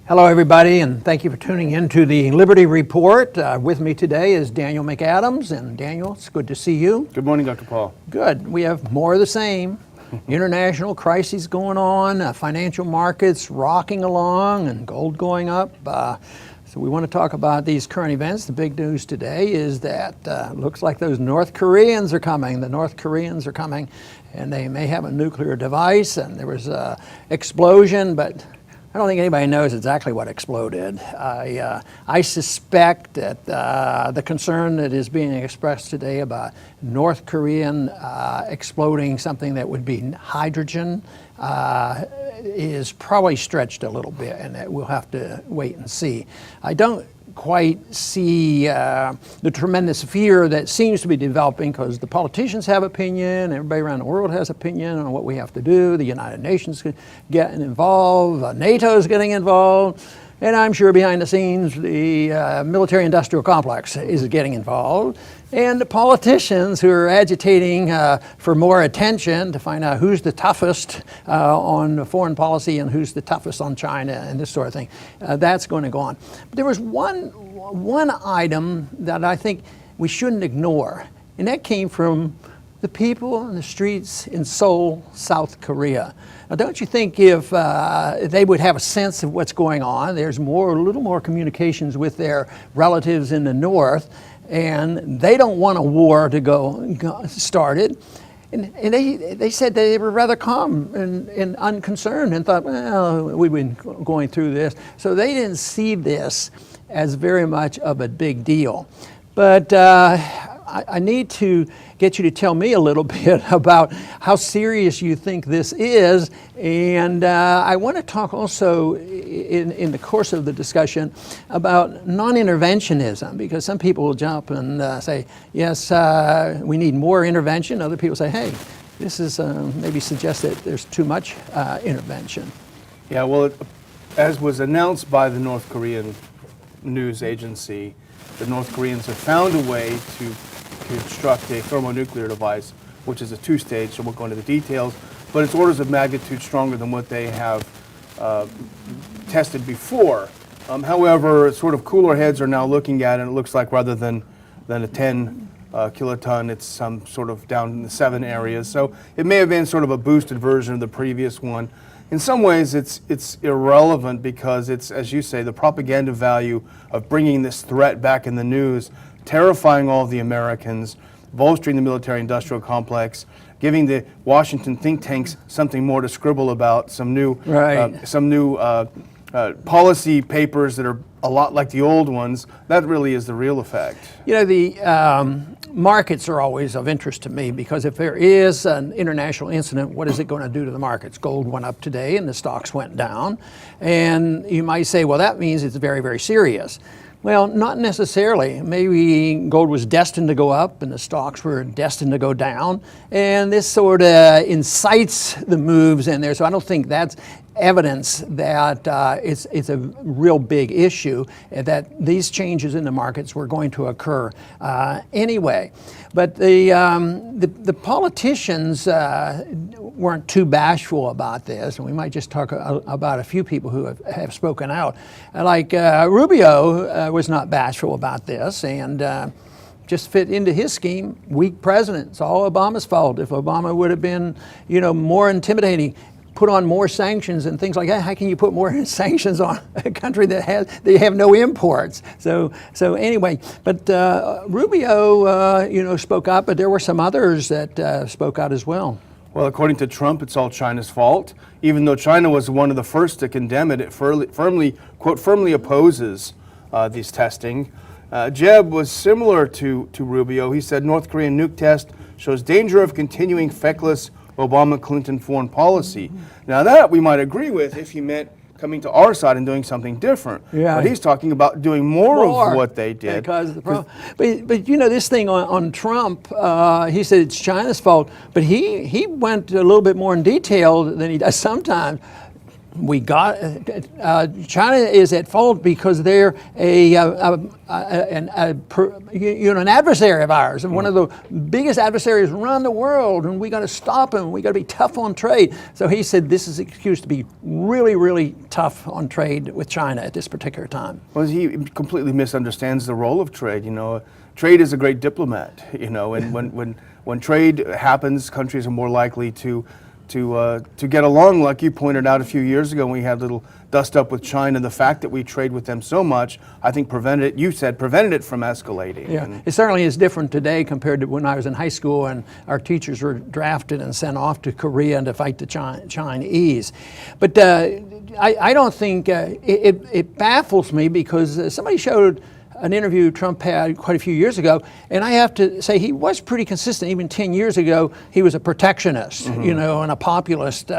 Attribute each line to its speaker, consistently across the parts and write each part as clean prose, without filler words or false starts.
Speaker 1: Hello, everybody, and thank you for tuning in to the Liberty Report. With me today is Daniel McAdams, and Daniel, it's good to see you.
Speaker 2: Good morning, Dr. Paul.
Speaker 1: Good. We have more of the same. International crises going on, financial markets rocking along, and gold going up. So we want to talk about these current events. The big news today is that looks like those North Koreans are coming. The North Koreans are coming, and they may have a nuclear device, and there was an explosion, but I don't think anybody knows exactly what exploded. I suspect that the concern that is being expressed today about North Korean exploding something that would be hydrogen is probably stretched a little bit, and that we'll have to wait and see. I don't quite see the tremendous fear that seems to be developing, because the politicians have opinion, everybody around the world has opinion on what we have to do. The United Nations getting involved, NATO is getting involved, and I'm sure behind the scenes the military-industrial complex is getting involved, and the politicians who are agitating for more attention to find out who's the toughest on foreign policy and who's the toughest on China and this sort of thing. That's going to go on. But there was one item that I think we shouldn't ignore, and that came from the people on the streets in Seoul, South Korea. Now, don't you think if they would have a sense of what's going on, there's a little more communications with their relatives in the north, and they don't want a war to go started. And they said they were rather calm and unconcerned and thought, well, we've been going through this. So they didn't see this as very much of a big deal. But I need to get you to tell me a little bit about how serious you think this is. And I want to talk also in the course of the discussion about non-interventionism, because some people will jump and say, yes, we need more intervention. Other people say, hey, this is maybe suggests that there's too much intervention.
Speaker 2: Yeah, well, as was announced by the North Korean news agency, the North Koreans have found a way to construct a thermonuclear device, which is a two-stage, so we'll go into the details, but it's orders of magnitude stronger than what they have tested before. However, sort of cooler heads are now looking at it, and it looks like rather than a 10 kiloton, it's some sort of down in the 7 areas. So it may have been sort of a boosted version of the previous one. In some ways, it's irrelevant, because it's, as you say, the propaganda value of bringing this threat back in the news, terrifying all of the Americans, bolstering the military-industrial complex, giving the Washington think tanks something more to scribble about, some new policy papers that are a lot like the old ones. That really is the real effect.
Speaker 1: You know, the markets are always of interest to me, because if there is an international incident, what is it going to do to the markets? Gold went up today and the stocks went down. And you might say, well, that means it's very, very serious. Well, not necessarily. Maybe gold was destined to go up and the stocks were destined to go down. And this sort of incites the moves in there. So I don't think that's evidence that it's a real big issue, that these changes in the markets were going to occur anyway. But the politicians weren't too bashful about this, and we might just talk about a few people who have spoken out. Like Rubio was not bashful about this, and just fit into his scheme. Weak president. It's all Obama's fault. If Obama would have been, more intimidating, put on more sanctions and things like that. How can you put more sanctions on a country that have no imports? So anyway, but Rubio, spoke out, but there were some others that spoke out as well.
Speaker 2: Well, according to Trump, it's all China's fault. Even though China was one of the first to condemn it, it firmly opposes these testing. Jeb was similar to Rubio. He said North Korean nuke test shows danger of continuing feckless Obama-Clinton foreign policy. Now that we might agree with if he meant coming to our side and doing something different. Yeah. But he's talking about doing more of what they did.
Speaker 1: Because but this thing on Trump, he said it's China's fault, but he went a little bit more in detail than he does sometimes. We got China is at fault because they're an adversary of ours, and one of the biggest adversaries around the world, and we got to stop them. We got to be tough on trade. So he said this is an excuse to be really, really tough on trade with China at this particular time.
Speaker 2: Well, he completely misunderstands the role of trade. Trade is a great diplomat. And when trade happens, countries are more likely to get along. Like you pointed out a few years ago when we had a little dust up with China, the fact that we trade with them so much, I think prevented it from escalating.
Speaker 1: Yeah, it certainly is different today compared to when I was in high school and our teachers were drafted and sent off to Korea to fight the Chinese. But I don't think, it baffles me because somebody showed an interview Trump had quite a few years ago, and I have to say he was pretty consistent. Even 10 years ago, he was a protectionist, and a populist.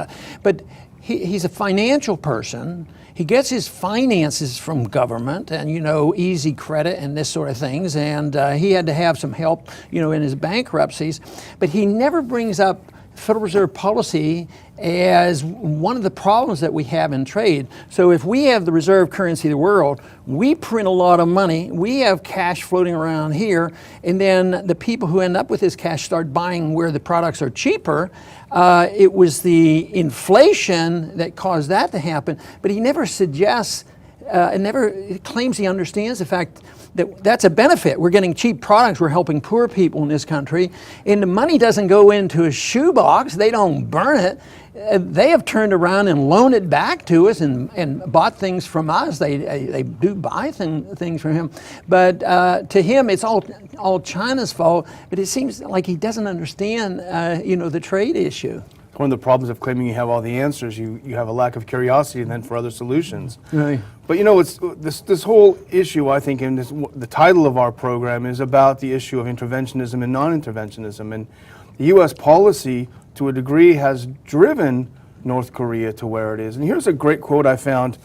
Speaker 1: But he's a financial person. He gets his finances from government and, easy credit and this sort of things. And he had to have some help, in his bankruptcies. But he never brings up Federal Reserve policy as one of the problems that we have in trade. So if we have the reserve currency of the world, we print a lot of money, we have cash floating around here, and then the people who end up with this cash start buying where the products are cheaper. It was the inflation that caused that to happen, but he never suggests and never claims he understands the fact that that's a benefit. We're getting cheap products. We're helping poor people in this country. And the money doesn't go into a shoebox. They don't burn it. They have turned around and loaned it back to us and bought things from us. They do buy things from him. But to him, it's all China's fault. But it seems like he doesn't understand, the trade issue.
Speaker 2: One of the problems of claiming you have all the answers, you have a lack of curiosity then for other solutions.
Speaker 1: Right.
Speaker 2: But it's this whole issue, I think, and the title of our program is about the issue of interventionism and non-interventionism. And the U.S. policy, to a degree, has driven North Korea to where it is. And here's a great quote I found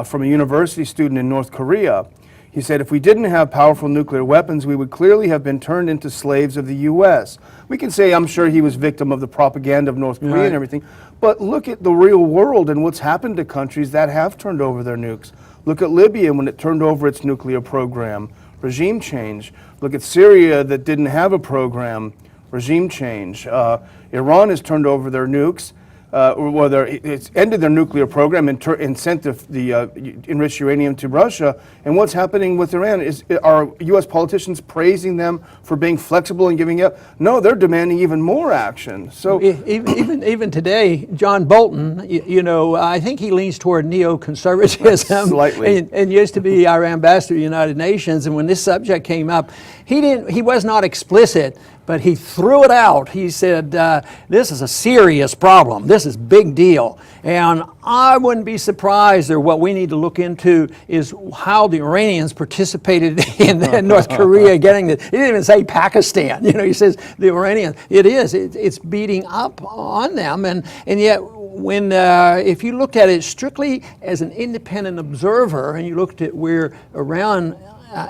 Speaker 2: from a university student in North Korea. He said, "If we didn't have powerful nuclear weapons, we would clearly have been turned into slaves of the U.S." We can say, I'm sure he was victim of the propaganda of North Korea and everything, but look at the real world and what's happened to countries that have turned over their nukes. Look at Libya when it turned over its nuclear program, regime change. Look at Syria that didn't have a program, regime change. Iran has turned over their nukes. It's ended their nuclear program and sent the enriched uranium to Russia. And what's happening with Iran? Are U.S. politicians praising them for being flexible and giving up? No, they're demanding even more action. So
Speaker 1: even today, John Bolton, I think he leans toward neoconservatism.
Speaker 2: Slightly.
Speaker 1: And used to be our ambassador to the United Nations. And when this subject came up, he was not explicit, but he threw it out. He said, this is a serious problem. This is big deal. And I wouldn't be surprised, or what we need to look into is how the Iranians participated in North Korea getting it. He didn't even say Pakistan. He says the Iranians. It's beating up on them. And yet, if you looked at it strictly as an independent observer, and you looked at where Iran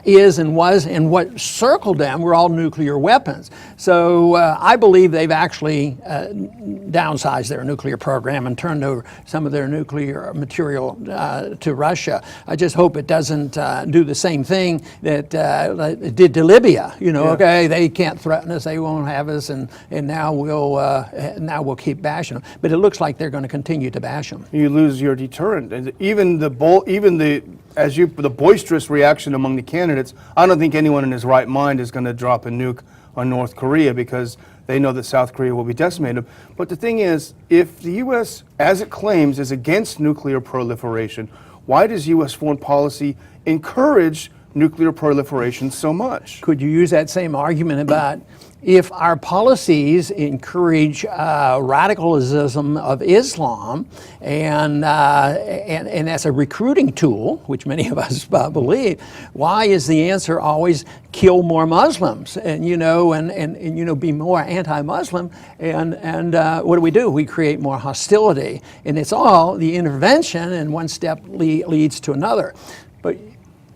Speaker 1: is and was and what circled them were all nuclear weapons. So I believe they've actually downsized their nuclear program and turned over some of their nuclear material to Russia. I just hope it doesn't do the same thing that it did to Libya. Okay, they can't threaten us, they won't have us, and now we'll keep bashing them. But it looks like they're going to continue to bash them.
Speaker 2: You lose your deterrent, and even the boisterous reaction among the candidates. I don't think anyone in his right mind is going to drop a nuke on North Korea because they know that South Korea will be decimated. But the thing is, if the U.S., as it claims, is against nuclear proliferation, why does U.S. foreign policy encourage nuclear proliferation so much?
Speaker 1: Could you use that same argument about if our policies encourage radicalism of Islam, and that's a recruiting tool, which many of us believe, why is the answer always kill more Muslims and be more anti-Muslim? And what do? We create more hostility, and it's all the intervention, and one step leads to another. But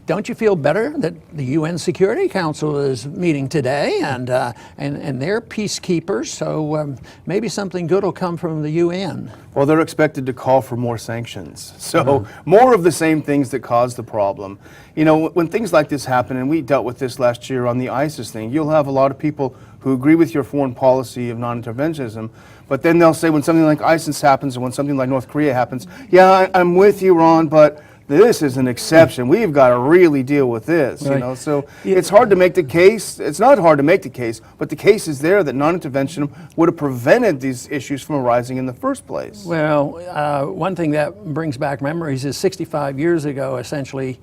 Speaker 1: don't you feel better that the UN Security Council is meeting today, and they're peacekeepers? So maybe something good will come from the UN.
Speaker 2: Well, they're expected to call for more sanctions. So more of the same things that caused the problem. You know, when things like this happen, and we dealt with this last year on the ISIS thing, you'll have a lot of people who agree with your foreign policy of non-interventionism, but then they'll say when something like ISIS happens or when something like North Korea happens, yeah, I'm with you, Ron, but this is an exception. We've got to really deal with this, you know. So it's hard to make the case. It's not hard to make the case, but the case is there that non-intervention would have prevented these issues from arising in the first place.
Speaker 1: Well, one thing that brings back memories is 65 years ago, essentially,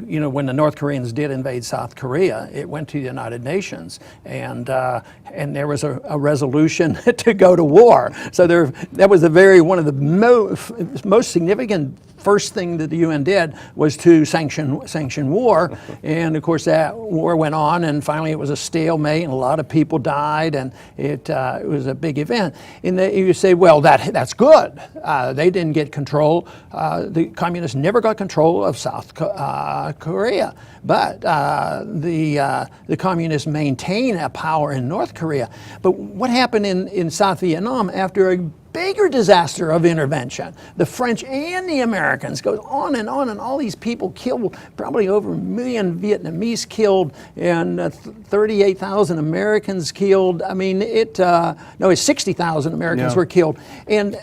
Speaker 1: you know, when the North Koreans did invade South Korea, it went to the United Nations, and there was a resolution to go to war. So that was one of the most significant first thing that the UN did was to sanction war, and of course that war went on, and finally it was a stalemate, and a lot of people died, and it was a big event. And you say, well, that's good. They didn't get control. The communists never got control of South Korea, but the communists maintain a power in North Korea. But what happened in South Vietnam after a bigger disaster of intervention? The French and the Americans, goes on, and all these people killed, probably over 1 million Vietnamese killed, and 38,000 Americans killed. I mean, it's 60,000 Americans were killed, and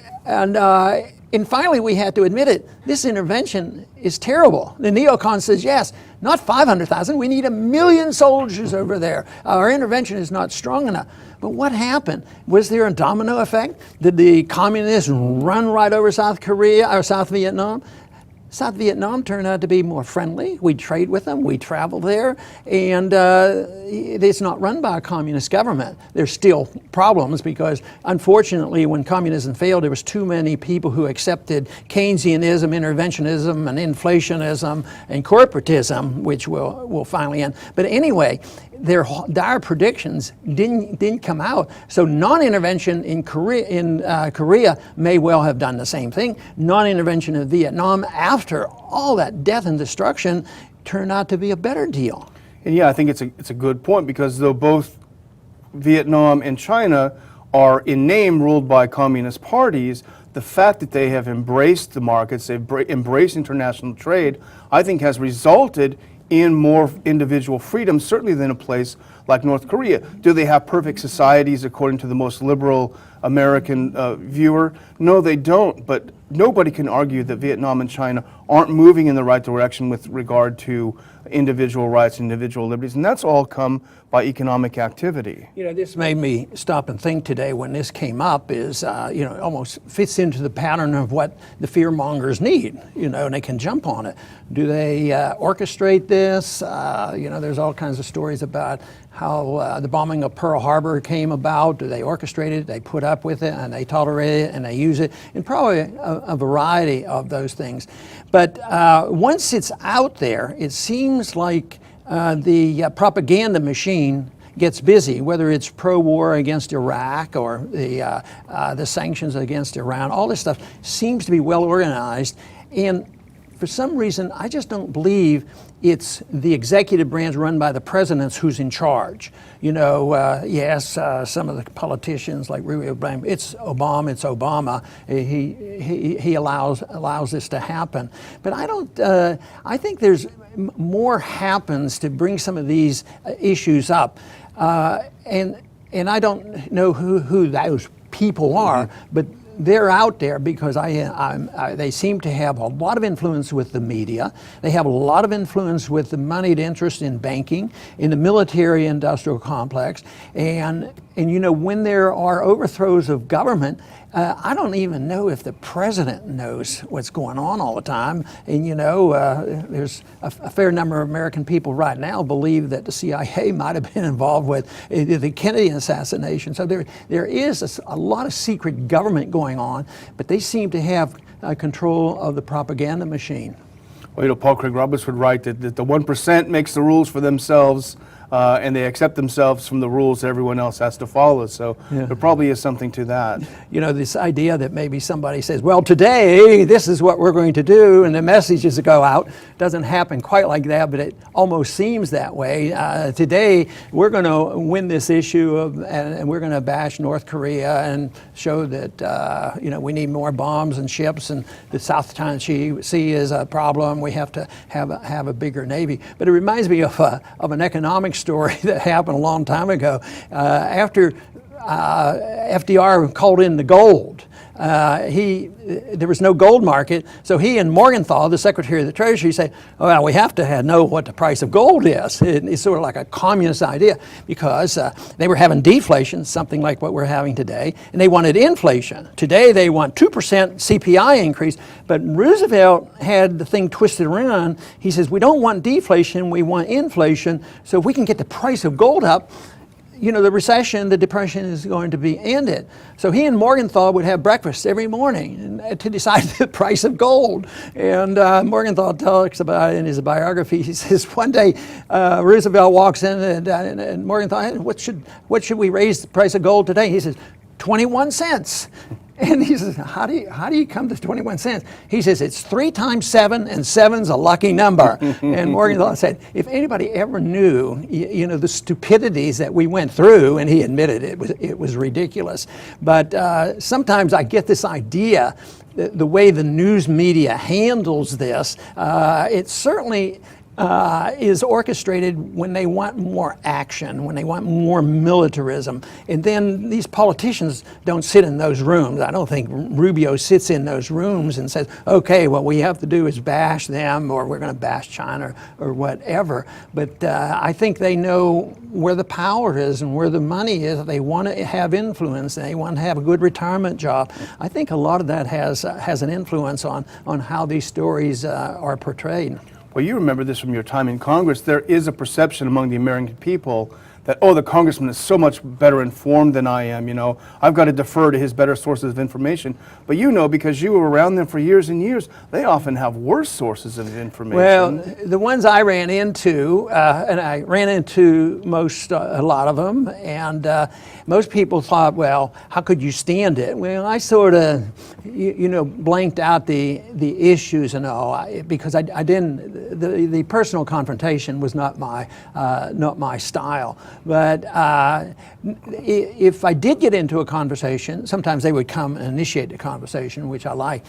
Speaker 1: finally we had to admit it. This intervention is terrible. The neocon says, yes, not 500,000, we need 1 million soldiers over there. Our intervention is not strong enough. But what happened? Was there a domino effect? Did the communists run right over South Korea or South Vietnam? South Vietnam turned out to be more friendly. We trade with them, we travel there, and it's not run by a communist government. There's still problems because, unfortunately, when communism failed, there was too many people who accepted Keynesianism, interventionism, and inflationism, and corporatism, which will finally end. But anyway, their dire predictions didn't come out. So non-intervention in Korea may well have done the same thing. Non-intervention in Vietnam after all that death and destruction turned out to be a better deal.
Speaker 2: And yeah, I think it's a good point, because though both Vietnam and China are in name ruled by communist parties, the fact that they have embraced the markets, they've embraced international trade, I think has resulted in more individual freedom, certainly than a place like North Korea. Do they have perfect societies according to the most liberal American viewer? No, they don't, but nobody can argue that Vietnam and China aren't moving in the right direction with regard to individual rights, individual liberties, and that's all come by economic activity.
Speaker 1: You know, this made me stop and think today when this came up is, you know, it almost fits into the pattern of what the fear mongers need, you know, and they can jump on it. Do they orchestrate this? You know, there's all kinds of stories about how the bombing of Pearl Harbor came about. Do they orchestrate it? They put up with it, and they tolerate it, and they use it, and probably a variety of those things. But once it's out there, it seems like the propaganda machine gets busy, whether it's pro-war against Iraq or the sanctions against Iran. All this stuff seems to be well organized, and for some reason, I just don't believe it's the executive branch run by the presidents who's in charge. You know, yes, some of the politicians like Rubio blame it's Obama. He allows this to happen. But I don't. I think there's more happens to bring some of these issues up, and I don't know who those people are, but they're out there because they seem to have a lot of influence with the media. They have a lot of influence with the moneyed interest in banking, in the military-industrial complex, and you know, when there are overthrows of government, I don't even know if the president knows what's going on all the time. And you know, there's a fair number of American people right now believe that the CIA might have been involved with the Kennedy assassination. So there is a lot of secret government going on, but they seem to have control of the propaganda machine.
Speaker 2: Well, you know, Paul Craig Roberts would write that the 1% makes the rules for themselves. and they accept themselves from the rules that everyone else has to follow. So there probably is something to that.
Speaker 1: You know, this idea that maybe somebody says, well, today this is what we're going to do, and the messages go out, doesn't happen quite like that, but it almost seems that way. Today we're going to win this issue and we're going to bash North Korea and show that you know, we need more bombs and ships, and the South China Sea is a problem. We have to have a bigger Navy. But it reminds me of an economic story that happened a long time ago. After FDR called in the gold, there was no gold market, so he and Morgenthau, the Secretary of the Treasury, said, oh, well, we have to know what the price of gold is. It's sort of like a communist idea, because they were having deflation, something like what we're having today, and they wanted inflation. Today they want 2% CPI increase, but Roosevelt had the thing twisted around. He says, we don't want deflation, we want inflation, so if we can get the price of gold up, you know, the recession, the depression is going to be ended. So he and Morgenthau would have breakfast every morning to decide the price of gold. And Morgenthau talks about it in his biography. He says one day Roosevelt walks in and Morgenthau, hey, what should we raise the price of gold today? He says, 21 cents. And he says, how do you come to 21 cents? He says, it's 3 times 7, and 7's a lucky number. And Morgenthau said, if anybody ever knew, you know, the stupidities that we went through, and he admitted it was ridiculous. But sometimes I get this idea, the way the news media handles this, it certainly is orchestrated when they want more action, when they want more militarism. And then these politicians don't sit in those rooms. I don't think Rubio sits in those rooms and says, okay, what we have to do is bash them, or we're going to bash China, or whatever. But I think they know where the power is and where the money is. They want to have influence, and they want to have a good retirement job. I think a lot of that has an influence on how these stories are portrayed.
Speaker 2: Well, you remember this from your time in Congress. There is a perception among the American people that, oh, the congressman is so much better informed than I am, you know. I've got to defer to his better sources of information. But you know, because you were around them for years and years, they often have worse sources of information.
Speaker 1: Well, the ones I ran into, and I ran into a lot of them, and most people thought, well, how could you stand it? Well, I sort of, you know, blanked out the issues and all, because I didn't, the personal confrontation was not my style. But if I did get into a conversation, sometimes they would come and initiate the conversation, which I like.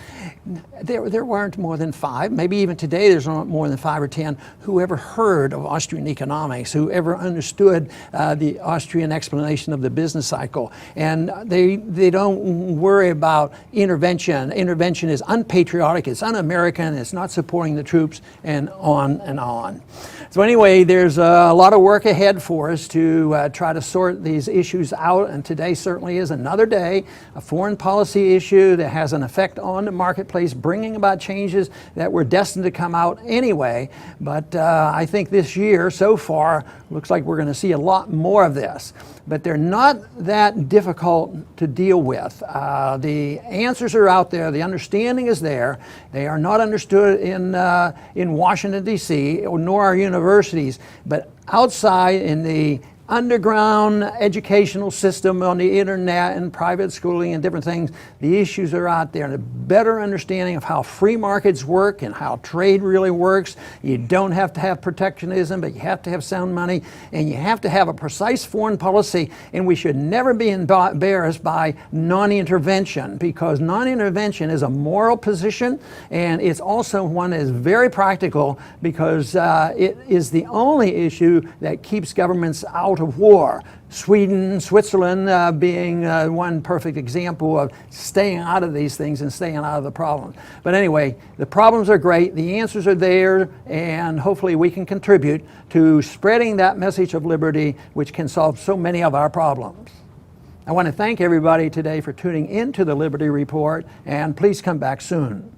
Speaker 1: There weren't more than 5, maybe even today there's not more than 5 or 10 who ever heard of Austrian economics, who ever understood the Austrian explanation of the business cycle. And they don't worry about intervention. Intervention is unpatriotic, it's un-American, it's not supporting the troops, and on and on. So anyway, there's a lot of work ahead for us to try to sort these issues out, and today certainly is another day, a foreign policy issue that has an effect on the marketplace, bringing about changes that were destined to come out anyway. But I think this year, so far, looks like we're going to see a lot more of this. But they're not that difficult to deal with. The answers are out there, the understanding is there. They are not understood in Washington, D.C., nor our universities, but outside in the underground educational system on the internet and private schooling and different things, the issues are out there, and a better understanding of how free markets work and how trade really works. You don't have to have protectionism, but you have to have sound money, and you have to have a precise foreign policy, and we should never be embarrassed by non-intervention, because non-intervention is a moral position, and it's also one that is very practical, because it is the only issue that keeps governments out of war. Sweden, Switzerland being one perfect example of staying out of these things and staying out of the problems. But anyway, the problems are great, the answers are there, and hopefully we can contribute to spreading that message of liberty, which can solve so many of our problems. I want to thank everybody today for tuning into the Liberty Report, and please come back soon.